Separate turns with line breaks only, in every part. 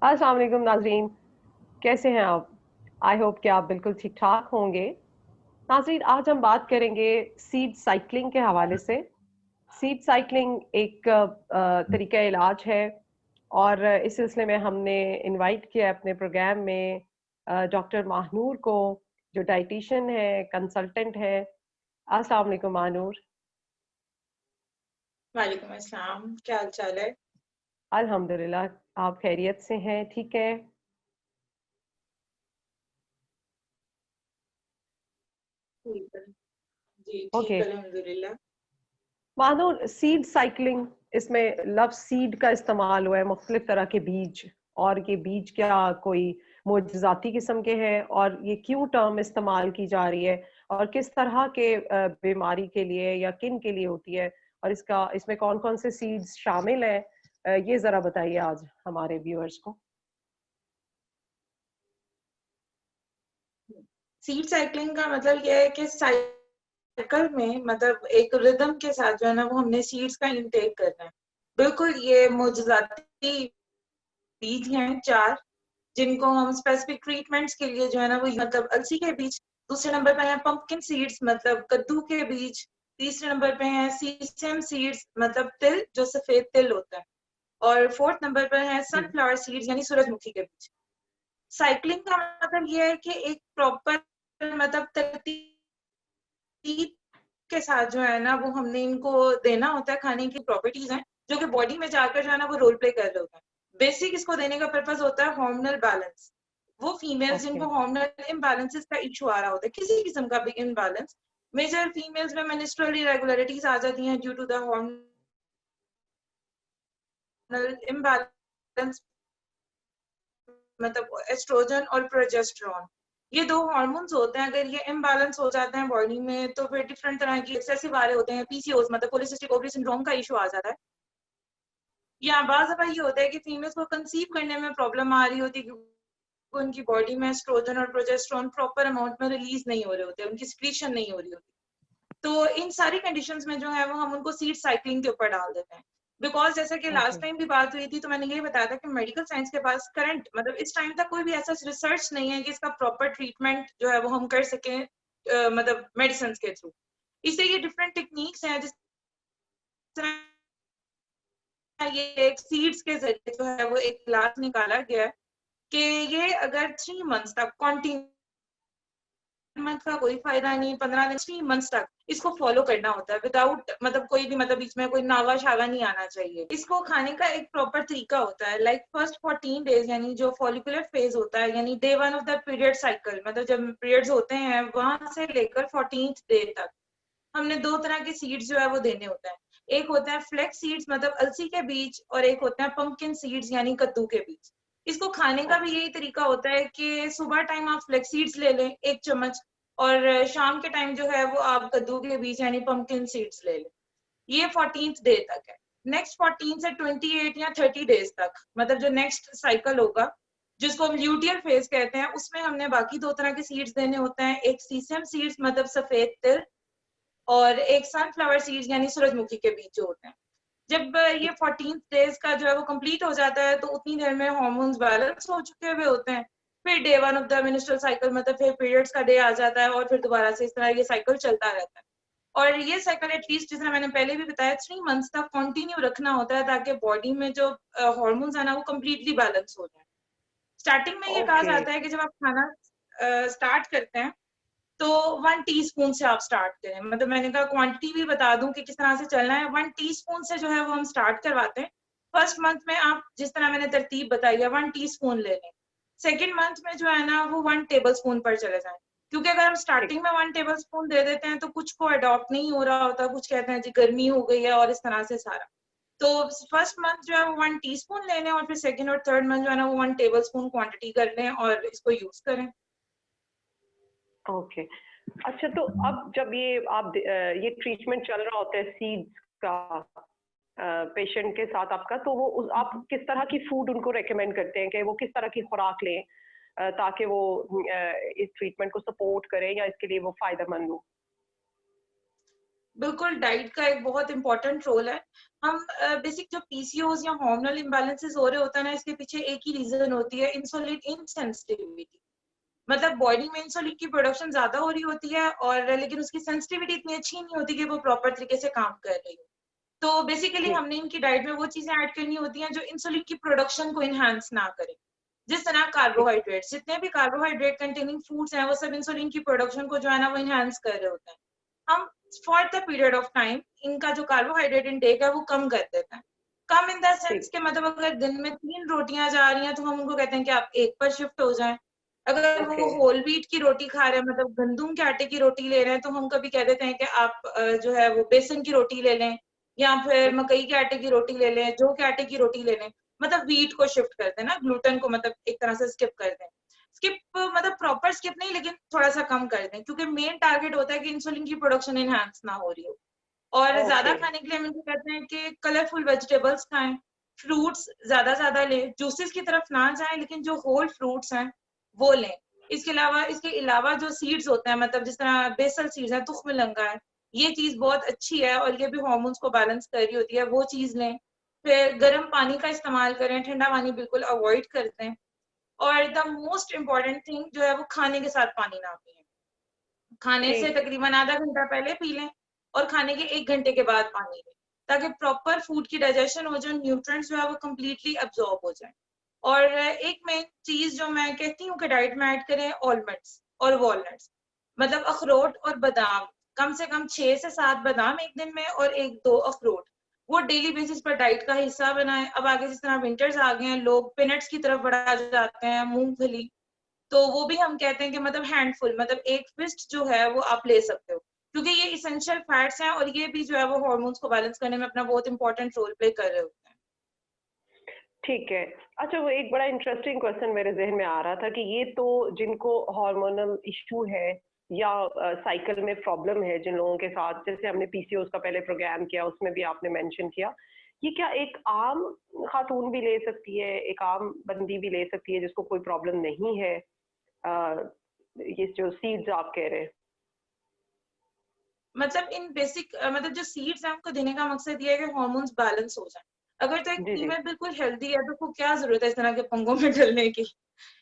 अस्सलाम वालेकुम नाजरीन, कैसे हैं आप? आई होप कि आप बिल्कुल ठीक ठाक होंगे। नाजरीन, आज हम बात करेंगे सीड साइकिलिंग के हवाले से। सीड साइकिलिंग एक तरीका इलाज है और इस सिलसिले में हमने इनवाइट किया अपने प्रोग्राम में डॉक्टर माहनूर को, जो डाइटिशियन है, कंसल्टेंट है। अस्सलाम वालेकुम माहनूर।
वालेकुम अस्सलाम, क्या हाल चाल है?
अल्हम्दुलिल्लाह, आप खैरियत से हैं? ठीक है।
ठीक है। जी
ओके।
ठीक, अल्हम्दुलिल्लाह।
मानो सीड साइकिलिंग, इसमें लफ्ज सीड का इस्तेमाल हुआ है, मुख्तलिफ तरह के बीज। और ये बीज क्या कोई मोजजाती किस्म के हैं, और ये क्यों टर्म इस्तेमाल की जा रही है, और किस तरह के बीमारी के लिए या किन के लिए होती है, और इसमें कौन कौन से सीड्स शामिल हैं, ये जरा बताइए आज हमारे व्यूअर्स को।
सीड साइकिलिंग का मतलब यह है कि साइकिल में मतलब एक रिदम के साथ जो है ना वो हमने सीड्स का इंटेक करना है। बिल्कुल, ये मोजजाती बीज हैं चार, जिनको हम स्पेसिफिक ट्रीटमेंट्स के लिए जो है ना वो मतलब अलसी के बीज। दूसरे नंबर पे है पंपकिन सीड्स मतलब कद्दू के बीज। तीसरे नंबर पे है सीसम सीड्स मतलब तिल, जो सफेद तिल होता है। और फोर्थ नंबर पर है
जी।
सनफ्लावर सीड्स यानी सूरजमुखी के बीज। साइक्लिंग का मतलब ये है कि एक प्रॉपर मतलब तरतीब के साथ जो है ना वो हमने इनको देना होता है। खाने की प्रॉपर्टीज हैं जो कि बॉडी में जाकर जो है ना वो रोल प्ले कर रहे होते हैं। बेसिक इसको देने का पर्पज होता है हार्मोनल बैलेंस। वो फीमेल्स
ओके।
जिनको हार्मोनल इम्बैलेंसेस का इशू आ रहा होता है, किसी किस्म का भी इम्बैलेंस, मेजर फीमेल्स में मेंस्ट्रुअल इरेगुलरिटीज आ जाती हैं due to the hormonal imbalance, मतलब एस्ट्रोजन और प्रोजेस्टेरॉन। ये दो हार्मोन्स होते हैं, अगर ये इम्बैलेंस हो जाते हैं बॉडी में तो फिर डिफरेंट तरह की एक्सेसिव वाले होते हैं, पीसीओएस मतलब पॉलीसिस्टिक ओवरी सिंड्रोम का इशू आ जाता है। या बाज़ दफा ये होता है कि फीमेल्स को कंसीव करने में प्रॉब्लम आ रही होती है क्योंकि उनकी बॉडी में एस्ट्रोजन और प्रोजेस्टेरॉन प्रॉपर अमाउंट में रिलीज नहीं हो रहे होते, उनकी सिक्रीशन नहीं हो रही होती। तो इन सारी कंडीशंस में जो है वो हम उनको सीड साइक्लिंग के ऊपर डाल देते हैं। बिकॉज जैसा कि लास्ट
ओके।
टाइम भी बात हुई थी तो मैंने ये बताया था कि मेडिकल साइंस के पास करंट मतलब इस टाइम तक कोई भी ऐसा रिसर्च नहीं है कि इसका प्रॉपर ट्रीटमेंट जो है वो हम कर सकें मतलब मेडिसिन के थ्रू। इससे ये डिफरेंट टेक्निक्स हैं, जिस तरह ये एक सीड्स के जरिए जो है वो एक इलाज निकाला गया है कि ये अगर 3 मंथ्स तक कॉन्टिन्यू मंथ का कोई फायदा नहीं, 15 दिन 3 मंथ्स तक इसको फॉलो करना होता है विदाउट मतलब कोई भी मतलब बीच में कोई नागा शागा नहीं आना चाहिए। इसको खाने का एक प्रॉपर तरीका होता है, लाइक फर्स्ट 14 डेज यानी जो फॉलिकुलर फेज होता है यानी day 1 of the period cycle, मतलब जब पीरियड्स होते हैं वहां से लेकर 14th डे तक हमने दो तरह के सीड्स जो है वो देने होते हैं। एक होता है फ्लेक्स सीड्स मतलब अलसी के बीज, और एक होता है पंपकिन सीड्स यानी कद्दू के बीज। इसको खाने का भी यही तरीका होता है कि सुबह टाइम आप फ्लेक्स सीड्स ले लें 1 चम्मच, और शाम के टाइम जो है वो आप कद्दू के बीज यानी पंपकिन सीड्स ले लें। ये 14th डे तक है। नेक्स्ट 14 से 28 या 30 डेज तक मतलब जो नेक्स्ट साइकिल होगा जिसको हम ल्यूटियर फेज कहते हैं, उसमें हमने बाकी दो तरह के सीड्स देने होते हैं। एक सीसम सीड्स मतलब सफेद तिल, और एक सनफ्लावर सीड्स यानी सूरजमुखी के बीज जो होते हैं। जब ये 14th डेज का जो है वो कंप्लीट हो जाता है तो उतनी देर में हार्मोन्स बैलेंस हो चुके हुए होते हैं। फिर day 1 of the menstrual cycle मतलब फिर पीरियड्स का डे आ जाता है और फिर दोबारा से इस तरह ये साइकिल चलता रहता है। और ये साइकिल एटलीस्ट जिस तरह मैंने पहले भी बताया 3 मंथ्स तक कंटिन्यू रखना होता है ताकि बॉडी में जो हार्मोन्स है ना वो कम्प्लीटली बैलेंस हो जाए। स्टार्टिंग में ये कहा
ओके।
जाता है कि जब आप खाना स्टार्ट करते हैं तो 1 टीस्पून से आप स्टार्ट करें। मतलब मैंने कहा क्वांटिटी भी बता दूं कि किस तरह से चलना है। 1 टीस्पून से जो है वो हम स्टार्ट करवाते हैं। फर्स्ट मंथ में आप जिस तरह मैंने तरतीब बताई है 1 टीस्पून ले लें। सेकेंड मंथ में जो है ना वो 1 टेबल स्पून पर चले जाएं, क्योंकि अगर हम
ठीक।
स्टार्टिंग में 1 टेबल स्पून दे देते हैं तो कुछ को अडॉप्ट नहीं हो रहा होता, कुछ कहते हैं जी गर्मी हो गई है और इस तरह से सारा। तो फर्स्ट मंथ जो है वो 1 टीस्पून ले लें और फिर सेकेंड और थर्ड मंथ जो है ना वो 1 टेबल स्पून क्वांटिटी कर लें और इसको यूज करें।
ओके। अच्छा, तो अब जब ये ट्रीटमेंट चल रहा होता है सीड्स का पेशेंट के साथ आपका, तो आप किस तरह की फूड उनको रेकमेंड करते हैं कि वो किस तरह की खुराक लें, ताकि वो इस ट्रीटमेंट को सपोर्ट करें या इसके लिए वो फायदेमंद हो?
बिल्कुल डाइट का एक बहुत इंपॉर्टेंट रोल है। हम बेसिक जो पीसीओज या हार्मोनल इम्बैलेंसेस हो रहे होता है ना, इसके पीछे एक ही रीजन होती है, इंसुलिन इनसेंसिटिविटी। मतलब बॉडी में इंसुलिन की प्रोडक्शन ज्यादा हो रही होती है और लेकिन उसकी सेंसिटिविटी इतनी अच्छी नहीं होती कि वो प्रॉपर तरीके से काम कर रही हो। तो बेसिकली
ठीक।
हमने इनकी डाइट में वो चीजें ऐड करनी होती हैं जो इंसुलिन की प्रोडक्शन को इनहांस ना करे। जिस तरह
ठीक।
कार्बोहाइड्रेट्स, जितने भी कार्बोहाइड्रेट कंटेनिंग फूड्स हैं वो सब इंसुलिन की प्रोडक्शन को जो है ना वो इनहांस कर रहे होते हैं। हम for the period of time इनका जो कार्बोहाइड्रेट इनटेक है वो कम कर देते हैं। कम इन द सेंस
ठीक।
के मतलब अगर दिन में 3 रोटियां जा रही हैं तो हम उनको कहते हैं कि आप एक पर शिफ्ट हो जाएं। अगर वो
ओके।
होल व्हीट की रोटी खा रहे हैं, मतलब गंदुम के आटे की रोटी ले रहे हैं, तो हम कभी कह देते हैं कि आप जो है वो बेसन की रोटी ले लें, या फिर मकई के आटे की रोटी ले लें, जौ के आटे की रोटी ले लें। मतलब व्हीट को शिफ्ट कर दें ना, ग्लूटेन को मतलब एक तरह से स्किप कर दें। स्किप मतलब प्रॉपर स्किप नहीं, लेकिन थोड़ा सा कम कर दें, क्योंकि मेन टारगेट होता है कि इंसुलिन की प्रोडक्शन एनहांस ना हो रही हो। और ज्यादा
ओके।
खाने के लिए हम इनको कहते हैं कि कलरफुल वेजिटेबल्स खाएं, फ्रूट्स ज्यादा लें, जूसेस की तरफ ना जाएं, लेकिन जो होल फ्रूट्स हैं वो लें। इसके अलावा जो सीड्स होते हैं, मतलब जिस तरह बेसल सीड्स हैं, तुख्म लंगा है, ये चीज बहुत अच्छी है और ये भी हार्मोन्स को बैलेंस कर रही होती है, वो चीज लें। फिर गर्म पानी का इस्तेमाल करें, ठंडा पानी बिल्कुल अवॉइड करते हैं। और द मोस्ट इम्पॉर्टेंट थिंग जो है वो खाने के साथ पानी ना पिए। खाने से
ठीक।
तकरीबन आधा घंटा पहले पी लें और खाने के 1 घंटे के बाद पानी लें, ताकि प्रॉपर फूड की डाइजेशन हो जाए, न्यूट्रिएंट्स जो है वो कम्प्लीटली अब्जॉर्ब हो जाए। और एक मेन चीज जो मैं कहती हूँ कि डाइट में ऐड करें, ऑलमंड्स और वॉलनट्स, मतलब अखरोट और बादाम। कम से कम 6 से 7 बादाम एक दिन में और 1-2 अखरोट, वो डेली बेसिस पर डाइट का हिस्सा बनाएं। अब आगे जिस तरह विंटर्स आ गए हैं, लोग पीनट्स की तरफ बढ़ा जाते हैं, मूंगफली, तो वो भी हम कहते हैं कि मतलब हैंडफुल, मतलब एक फिस्ट जो है वो आप ले सकते हो, क्योंकि ये इसेंशियल फैट्स हैं और ये भी जो है वो हार्मोन्स को बैलेंस करने में अपना बहुत इंपॉर्टेंट रोल प्ले कर रहे होते हैं।
ठीक है। अच्छा, वो एक बड़ा इंटरेस्टिंग क्वेश्चन मेरे ज़हन में आ रहा था कि ये तो जिनको हार्मोनल इश्यू है या साइकिल में प्रॉब्लम है जिन लोगों के साथ, जैसे हमने पीसीओएस का पहले प्रोग्राम किया उसमें भी आपने मेंशन किया, ये क्या एक आम खातून भी ले सकती है, एक आम बंदी भी ले सकती है जिसको कोई प्रॉब्लम नहीं है? ये जो सीड्स आप कह रहे हैं।
मतलब इन बेसिक मतलब जो सीड्स हैं उनको देने का मकसद ये है कि हार्मोन्स बैलेंस हो जाए। अगर तो एक
जी जी।
फीमेल बिल्कुल हेल्दी है तो उसको क्या जरूरत है इस तरह के पंगों में डलने की।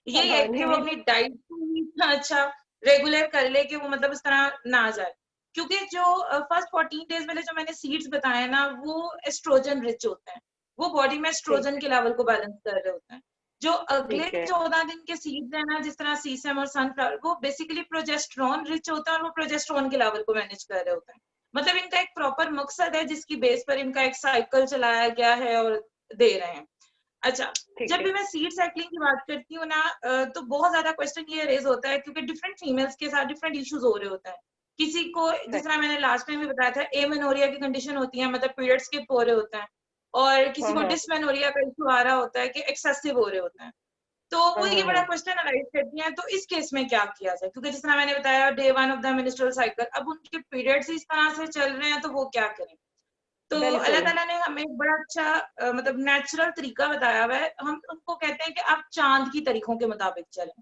यही है
हाँ,
कि
नहीं
वो
नहीं।
अपनी डाइट को ही इतना अच्छा रेगुलर कर ले कि वो मतलब इस तरह ना जाए। क्योंकि जो फर्स्ट 14 डेज वाले जो मैंने सीड्स बताए ना, वो एस्ट्रोजन रिच होते हैं, वो बॉडी में एस्ट्रोजन
ठीक।
के लेवल को बैलेंस कर रहे होते हैं। जो अगले
ठीक है।
14 दिन के सीड्स है ना, जिस तरह सीसम और सनफ्लावर, वो बेसिकली प्रोजेस्टेरॉन रिच होता है और वो प्रोजेस्टेरॉन के लेवल को मैनेज कर रहे होते हैं। मतलब इनका एक प्रॉपर मकसद है जिसकी बेस पर इनका एक साइकिल चलाया गया है और दे रहे हैं। अच्छा,
ठीक
जब
है।
भी मैं सीड साइक्लिंग की बात करती हूँ ना, तो बहुत ज्यादा क्वेश्चन ये रेज होता है क्योंकि डिफरेंट फीमेल्स के साथ डिफरेंट इश्यूज हो रहे होते हैं। किसी को, जिस
सही।
तरह मैंने लास्ट टाइम भी बताया था, एमेनोरिया की कंडीशन होती है, मतलब पीरियड स्किप हो रहे होते हैं, और किसी
हाँ
को
हाँ।
डिसमेनोरिया का इशू आ रहा होता है कि एक्सेसिव हो रहे होते हैं। तो वो
हाँ
ये
हाँ
बड़ा
हाँ।
क्वेश्चन अराइज करती हैं, तो इस केस में क्या किया जाए, क्योंकि जिस तरह मैंने बताया day 1 of the menstrual cycle, अब उनके पीरियड्स इस तरह से चल रहे हैं तो वो क्या करें। तो अल्लाह
बिल्कुल।
ताला ने हमें एक बड़ा अच्छा मतलब नेचुरल तरीका बताया हुआ है। हम उनको कहते हैं कि आप चांद की तारीखों के मुताबिक चलें।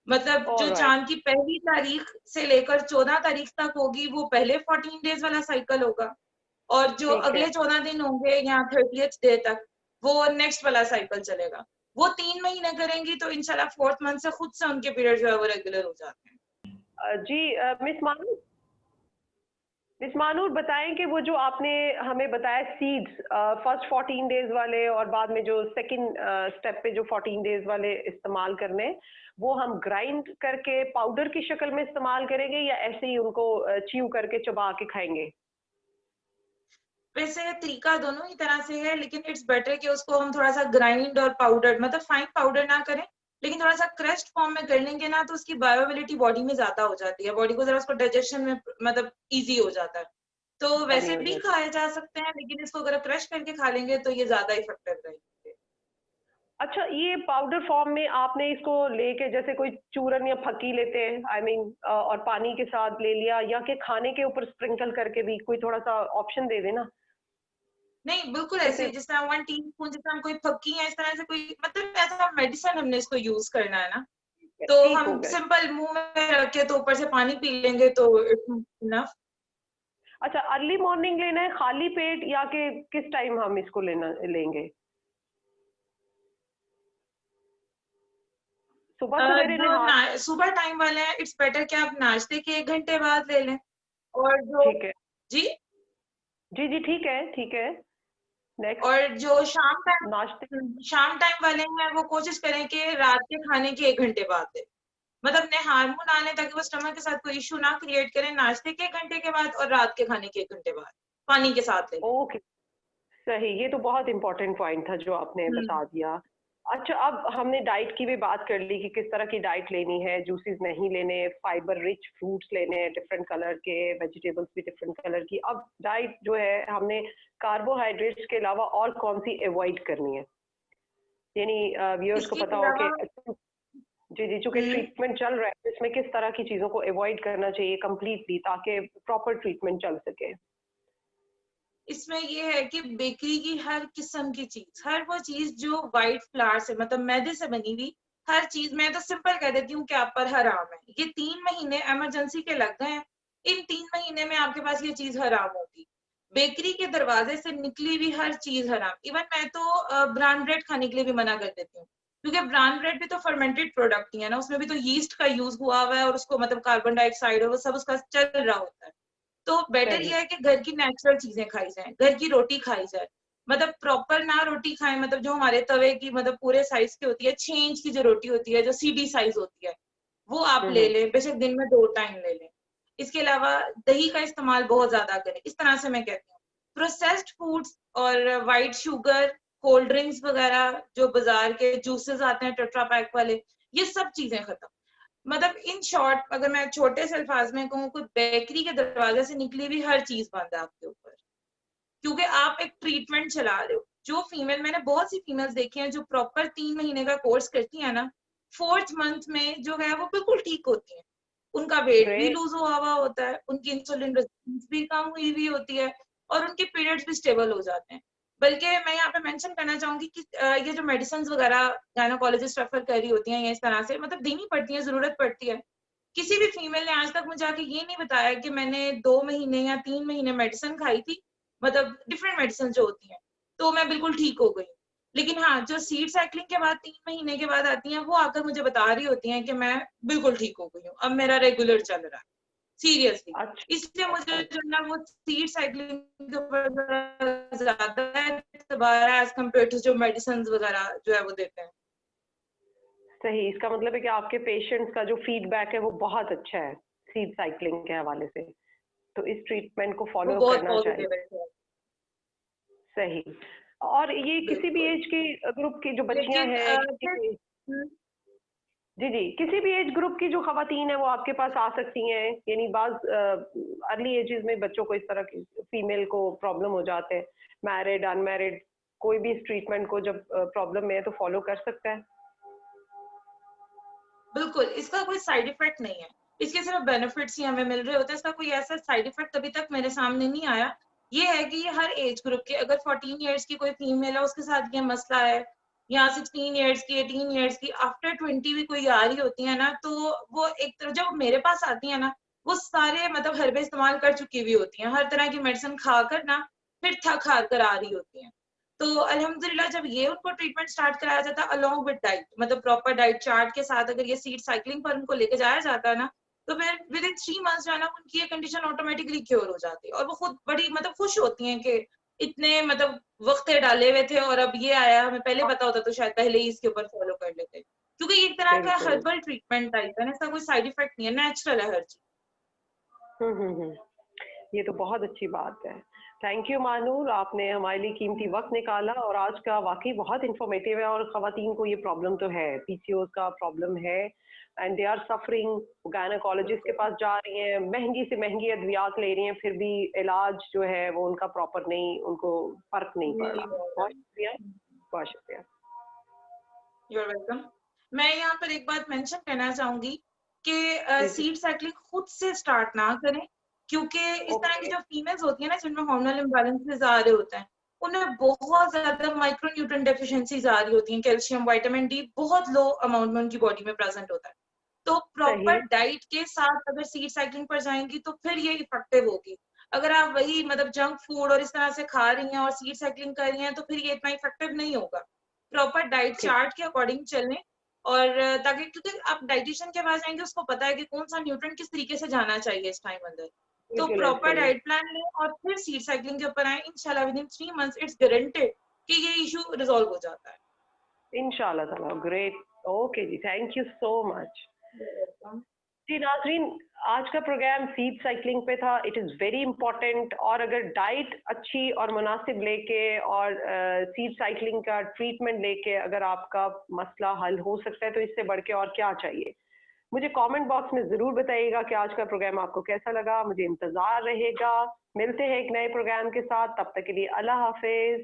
मतलब जो
ऑलराइट।
चांद की पहली तारीख से लेकर 14 तारीख तक होगी वो पहले 14 डेज वाला साइकिल होगा, और जो
ठीक है।
अगले 14 दिन होंगे या 30th डे तक वो नेक्स्ट वाला साइकिल चलेगा। वो 3 महीने करेंगी तो इंशाल्लाह 4th मंथ से खुद से उनके पीरियड जो है वो रेगुलर हो जाते हैं।
जी, मिस मानूर बताएं कि वो जो आपने हमें बताया सीड्स, फर्स्ट 14 डेज वाले और बाद में जो सेकंड स्टेप पे जो 14 डेज वाले इस्तेमाल करने, वो हम ग्राइंड करके पाउडर की शक्ल में इस्तेमाल करेंगे या ऐसे ही उनको च्यू करके चबा के खाएंगे?
वैसे तरीका दोनों ही तरह से है, लेकिन इट्स बेटर कि उसको हम थोड़ा सा ग्राइंड और पाउडर, मतलब फाइन पाउडर ना करें, लेकिन थोड़ा सा क्रस्ट फॉर्म में कर लेंगे ना तो उसकी बायोअवेलेबिलिटी बॉडी में ज्यादा हो जाती है, बॉडी को जरा उसको डाइजेशन में मतलब इजी हो जाता है। तो
आसानी
वैसे
हो
भी
जाती।
खाए जा सकते हैं, लेकिन इसको अगर क्रश करके खा लेंगे तो ये ज्यादा इफेक्टिव रहेंगे।
अच्छा, ये पाउडर फॉर्म में आपने इसको लेके जैसे कोई चूरन या फक्की लेते हैं, आई मीन और पानी के साथ ले लिया, या कि खाने के ऊपर स्प्रिंकल करके भी कोई थोड़ा सा ऑप्शन दे देना
नहीं, बिल्कुल ऐसे
जैसे।
ही जिस तरह 1 टीस्पून, जिस तरह हम कोई फक्की है इस तरह से, कोई मतलब ऐसा मेडिसिन हमने इसको यूज करना है ना, तो
ठीक हो
हम
गए।
सिंपल मुंह में रख के तो ऊपर से पानी पी लेंगे तो इट्स इनफ।
अच्छा, अर्ली मॉर्निंग लेना है खाली पेट, या कि किस टाइम हम इसको लेंगे? सुबह सवेरे नहा।
सुबह टाइम वाले हैं, इट्स बेटर कि आप नाश्ते के 1 घंटे बाद ले लें। और जो
ठीक है।
जी
जी जी, ठीक है ठीक है। नेक्स्ट।
और जो
नाश्ते।
शाम टाइम वाले हैं वो कोशिश करें कि रात के खाने के 1 घंटे बाद लें। मतलब ने हार्मोन आने ताकि वो स्टमक के साथ कोई इशू ना क्रिएट करें। नाश्ते के 1 घंटे के बाद और रात के खाने के 1 घंटे बाद पानी के साथ ले लें।
ओके, सही। ये तो बहुत इंपॉर्टेंट पॉइंट था जो आपने
हम्म।
बता दिया। अच्छा, अब हमने डाइट की भी बात कर ली कि किस तरह की डाइट लेनी है, जूसेस नहीं लेने, फाइबर रिच फ्रूट्स लेने हैं डिफरेंट कलर के, वेजिटेबल्स भी डिफरेंट कलर की। अब डाइट जो है हमने कार्बोहाइड्रेट्स के अलावा और कौन सी अवॉइड करनी है, यानी व्यूअर्स को
इसके
पता हो
अलावा
कि जी जी, चूंकि
हम्म
ट्रीटमेंट चल रहा है इसमें किस तरह की चीजों को अवॉइड करना चाहिए कम्प्लीटली, ताकि प्रॉपर ट्रीटमेंट चल सके।
इसमें ये है कि बेकरी की हर किस्म की चीज, हर वो चीज जो व्हाइट फ्लावर से मतलब मैदे से बनी हुई हर चीज, मैं तो सिंपल कह देती हूँ कि आप पर हराम है। ये 3 महीने इमरजेंसी के लग गए हैं, इन 3 महीने में आपके पास ये चीज हराम होगी। बेकरी के दरवाजे से निकली हुई हर चीज हराम। इवन मैं तो ब्राउन ब्रेड खाने के लिए भी मना कर देती हूँ, क्योंकि ब्राउन ब्रेड भी तो फर्मेंटेड प्रोडक्ट ही है ना, उसमें भी तो यीस्ट का यूज हुआ हुआ है और उसको मतलब कार्बन डाइऑक्साइड और वो सब उसका चल रहा होता है। तो बेटर
सही।
ये है कि घर की नेचुरल चीजें खाई जाए, घर की रोटी खाई जाए। मतलब प्रॉपर ना रोटी खाएं, मतलब जो हमारे तवे की मतलब पूरे साइज की होती है, 6 इंच की जो रोटी होती है, जो सीडी साइज होती है, वो आप ले
हम्म।
लें, बेशक दिन में 2 टाइम ले लें। इसके अलावा दही का इस्तेमाल बहुत ज्यादा करें। इस तरह से मैं कहती हूँ प्रोसेस्ड फूड्स और वाइट शुगर, कोल्ड ड्रिंक्स वगैरह, जो बाजार के जूसेस आते हैं टेट्रा पैक वाले, ये सब चीजें खत्म। मतलब इन शॉर्ट अगर मैं छोटे से अल्फाज में कहूँ, कोई बेकरी के दरवाजे से निकली हुई हर चीज बंद है आपके ऊपर, क्योंकि आप एक ट्रीटमेंट चला रहे हो। जो फीमेल, मैंने बहुत सी फीमेल्स देखी हैं जो प्रॉपर 3 महीने का कोर्स करती है ना, 4th मंथ में जो है वो बिल्कुल ठीक होती है। उनका वेट भी
ग्रेट।
लूज हुआ हुआ होता है, उनकी इंसुलिन रेजिस्टेंस भी कम हुई हुई होती है, और उनके पीरियड्स भी स्टेबल हो जाते हैं। बल्कि मैं यहाँ पे मेंशन करना चाहूंगी कि ये जो मेडिसिन वगैरह गायनोकोलॉजिस्ट रेफर कर रही होती हैं, या इस तरह से मतलब देनी पड़ती है, जरूरत पड़ती है। किसी भी फीमेल ने आज तक मुझे आके ये नहीं बताया कि मैंने 2 महीने या 3 महीने मेडिसिन खाई थी, मतलब डिफरेंट मेडिसिन जो होती हैं, तो मैं बिल्कुल ठीक हो गई। लेकिन हाँ, जो सीड साइकिलिंग के बाद 3 महीने के बाद आती हैं, वो आकर मुझे बता रही होती हैं कि मैं बिल्कुल ठीक हो गई हूँ, अब मेरा रेगुलर चल रहा है, सीरियसली।
अच्छा।
इसलिए मुझे
अच्छा।
जो है ना वो सीड साइकिलिंग के ऊपर ज्यादा एतबार है एज कम्पेयर टू जो मेडिसिन वगैरह जो है वो देते हैं।
सही, इसका मतलब है कि आपके पेशेंट्स का जो फीडबैक है वो बहुत अच्छा है सीड साइकिलिंग के हवाले से, तो इस ट्रीटमेंट को
वो
फॉलो
बहुत
करना चाहिए।
पॉजिटिव है।
सही। और ये किसी भी
बिल्कुल।
एज के ग्रुप की जो बच्चियां
लेकिन
हैं,
फिर
जी जी, किसी भी एज ग्रुप की जो खवातीन है वो आपके पास आ सकती हैं, यानी बाज अर्ली एजेस में बच्चों को इस तरह की फीमेल को प्रॉब्लम हो जाते हैं, मैरिड अनमैरिड, कोई भी इस ट्रीटमेंट को जब प्रॉब्लम में है तो फॉलो कर सकता है।
बिल्कुल, इसका कोई साइड इफेक्ट नहीं है, इसके सिर्फ बेनिफिट्स ही हमें मिल रहे होते हैं। इसका कोई ऐसा साइड इफेक्ट अभी तक मेरे सामने नहीं आया। ये है कि ये हर एज ग्रुप के, अगर 14 इयर्स की कोई फीमेल है उसके साथ ये मसला है, या 16 इयर्स की, 18 इयर्स की, आफ्टर 20 भी कोई आ रही होती है ना, तो वो एक तरह जब मेरे पास आती है ना, वो सारे मतलब हर्बे इस्तेमाल कर चुकी हुई होती हैं, हर तरह की मेडिसिन खाकर ना फिर थक हार कर आ रही होती हैं। तो अल्हम्दुलिल्लाह जब ये उनको ट्रीटमेंट स्टार्ट कराया जाता है अलोंग विद डाइट, मतलब प्रॉपर डाइट चार्ट के साथ, अगर ये सीड साइकिलिंग पर उनको लेके जाया जाता है ना, तो फिर विद इन 3 मंथ्स जो है ना उनकी ये कंडीशन ऑटोमेटिकली क्योर हो जाती है, और वो खुद बड़ी मतलब खुश होती हैं कि इतने मतलब वक्त डाले हुए थे और अब ये आया, हमें पहले पता होता तो शायद पहले ही इसके ऊपर फॉलो कर लेते, क्योंकि ये एक तरह का
बिल्कुल।
हर्बल ट्रीटमेंट टाइप है ना, इसका कोई साइड इफेक्ट नहीं है, नेचुरल है हर चीज।
हम्म। ये तो बहुत अच्छी बात है। थैंक यू मानूर, आपने हमारे लिए कीमती वक्त निकाला, और आज का वाकई बहुत इंफॉर्मेटिव है। और खवातीन को ये प्रॉब्लम तो है, पीसीओएस का प्रॉब्लम है, and they are suffering, gynaecologist के
बिल्कुल।
पास जा रही हैं, महंगी से महंगी अद्वियात ले रही हैं, फिर भी इलाज जो है वो उनका प्रॉपर नहीं, उनको फर्क नहीं पड़
नहीं
रहा।
हो
बहुत शुक्रिया।
रहा।
बहुत शुक्रिया।
You're welcome. मैं यहाँ पर एक बात मेंशन करना चाहूंगी कि
जी जी।
सीड साइकिलिंग खुद से स्टार्ट ना करें, क्योंकि इस तरह की
ओके।
जो फीमेल्स होती है ना जिनमें हार्मोनल इम्बैलेंसेस आ रहे होते हैं, उनमें बहुत ज्यादा माइक्रो न्यूट्रिएंट डेफिशिएंसीज आ रही होती हैं, कैल्शियम विटामिन डी बहुत लो अमाउंट में उनकी बॉडी में प्रेजेंट होता है। तो
सही।
प्रॉपर डाइट के साथ अगर सीड साइकिलिंग पर जाएंगी तो फिर ये इफेक्टिव होगी। अगर आप वही मतलब जंक फूड और इस तरह से खा रही हैं और सीड साइकिलिंग कर रही हैं तो फिर ये इतना इफेक्टिव नहीं होगा। प्रॉपर डाइट
ठीक।
चार्ट के अकॉर्डिंग चलें, और ताकि क्योंकि आप डाइटिशियन के पास जाएंगे उसको पता है कि कौन सा न्यूट्रिएंट किस तरीके से जाना चाहिए इस टाइम अंदर। तो
यूटिलाइज
प्रॉपर
करना।
डाइट प्लान लें और फिर सीड साइकिलिंग के ऊपर आए, इंशाल्लाह within 3 months it's guaranteed कि ये इशू रिजॉल्व हो जाता है।
इंशाल्लाह ताला। ग्रेट। ओके जी, थैंक यू सो मच। जी नाजरीन, आज का प्रोग्राम सीड साइकिलिंग पे था। इट इज़ वेरी इंपॉर्टेंट, और अगर डाइट अच्छी और मुनासिब लेके और सीड साइकिलिंग का ट्रीटमेंट लेके अगर आपका मसला हल हो सकता है तो इससे बढ़ के और क्या चाहिए। मुझे कमेंट बॉक्स में ज़रूर बताइएगा कि आज का प्रोग्राम आपको कैसा लगा। मुझे इंतज़ार रहेगा। मिलते हैं एक नए प्रोग्राम के साथ, तब तक के लिए अल्लाह हाफिज़।